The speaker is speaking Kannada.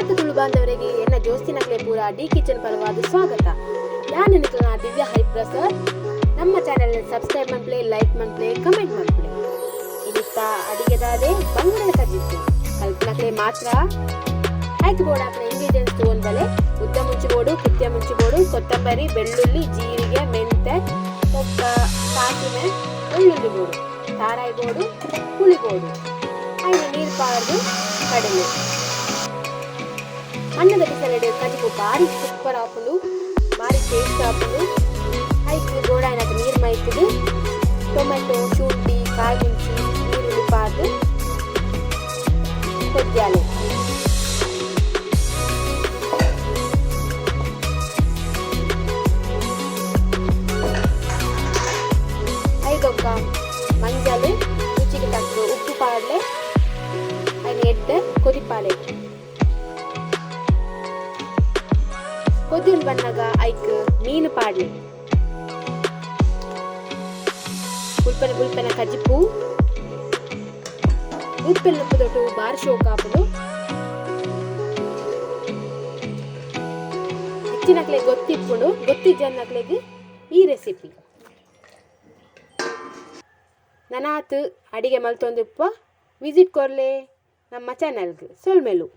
ನಮಸ್ಕಾರ ತುಳು ಬಾಂಧವರಿಗೆ ಎನ್ನ ಜೋಸ್ತಿನಕ್ಲೆ ಪೂರ ಡಿ ಕಿಚನ್ ಪರವಾದ ಸ್ವಾಗತ. ನಾನು ನಿಖಿಲ ದಿವ್ಯ ಹರಿಪ್ರಸಾದ್. ನಮ್ಮ ಚಾನೆಲ್ ಸಬ್ಸ್ಕ್ರೈಬ್ ಮಾಡ್ಲಿ, ಲೈಕ್ ಮಾಡ್ಲಿ, ಕಮೆಂಟ್ ಮಾಡ್ಲಿ. ಇದಕ್ಕ ಅಡಿಗೆದಾದೆ ಬಂಗುಡೆ ಕಜಿತ್ತು ಕಲ್ಪನಕ್ಲೆ ಮಾತ್ರ ಆಯ್ತು ಬೋರ್ಡ್ ಹಾಕಿನ ಇಂಗ್ರೀಡಿಯೆಂಟ್ಸ್ ತೊಗೊಂಡ್ಬಲೆ ಉದ್ದ ಮುಂಚಿಬೋಡು, ಕುತ್ಯ ಮುಂಚಿಬೋಡು, ಕೊತ್ತಂಬರಿ, ಬೆಳ್ಳುಳ್ಳಿ, ಜೀರಿಗೆ, ಮೆಂತೆ, ಸೊಪ್ಪ, ಸಾಸಿವೆ, ಬೆಳ್ಳುಳ್ಳಿ ಬೋಡು, ತಾರಾಯಿ ಬೋಡು, ಹುಳಿ ಬೋಡು, ಐದು ನೀರು ಪಾರ್ದು ಕಡಲೆ ಅನ್ನದ ಬಿಸಿಲಡೆ ಕಜಿಪು ಬಾರಿ ಸೂಪರ್ ಹಾಕೊಂಡು ಬಾರಿ ಟೇಸ್ಟ್ ಹಾಕೊಂಡು ಐದು ಗೋಡಾಯಿನ ನೀರು ಮೈತಿದ್ದು ಟೊಮೆಟೊ, ಶುಂಠಿ, ಕಾಯಿ ಮುಂಚಿ, ಈರುಳ್ಳಿ ಪಾರ್ದು ಕೊದ್ಯಾಲೆ ಐದೊಕ್ಕ ಮಂಜಲು ರುಚಿಗೆ ತಕ್ಕ ಉಪ್ಪು ಪಾಡ್ಲೆ ಐದು ಎಡ್ಡೆ ಕೊದಿಪಾಲೆ ಕೊದ್ದಿನ ಬಣ್ಣಗ ಐಕ್ ಮೀನು ಪಾಡ್ಲಿ ಬುಲ್ಪನ ಕಜಿಪು ಉಪ್ಪೆಲ್ಲ ಉಪ್ಪುದೊಟ್ಟು ಬಾರಿ ಶೋಕ ಹಾಪುದು ಹೆಚ್ಚಿನಕ್ಲೆ ಗೊತ್ತಿಪ್ಪುಡು ಗೊತ್ತಿದ್ದನ್ನಕ್ಲೆಗೆ ಈ ರೆಸಿಪಿ ನನಾತ್ ಅಡಿಗೆ ಮಲ್ತೊಂದಿಪ್ಪ ವಿಸಿಟ್ ಕೊರ್ಲೆ ನಮ್ಮ ಚಾನಲ್ಗೆ ಸೊಲ್ಮೆಲು.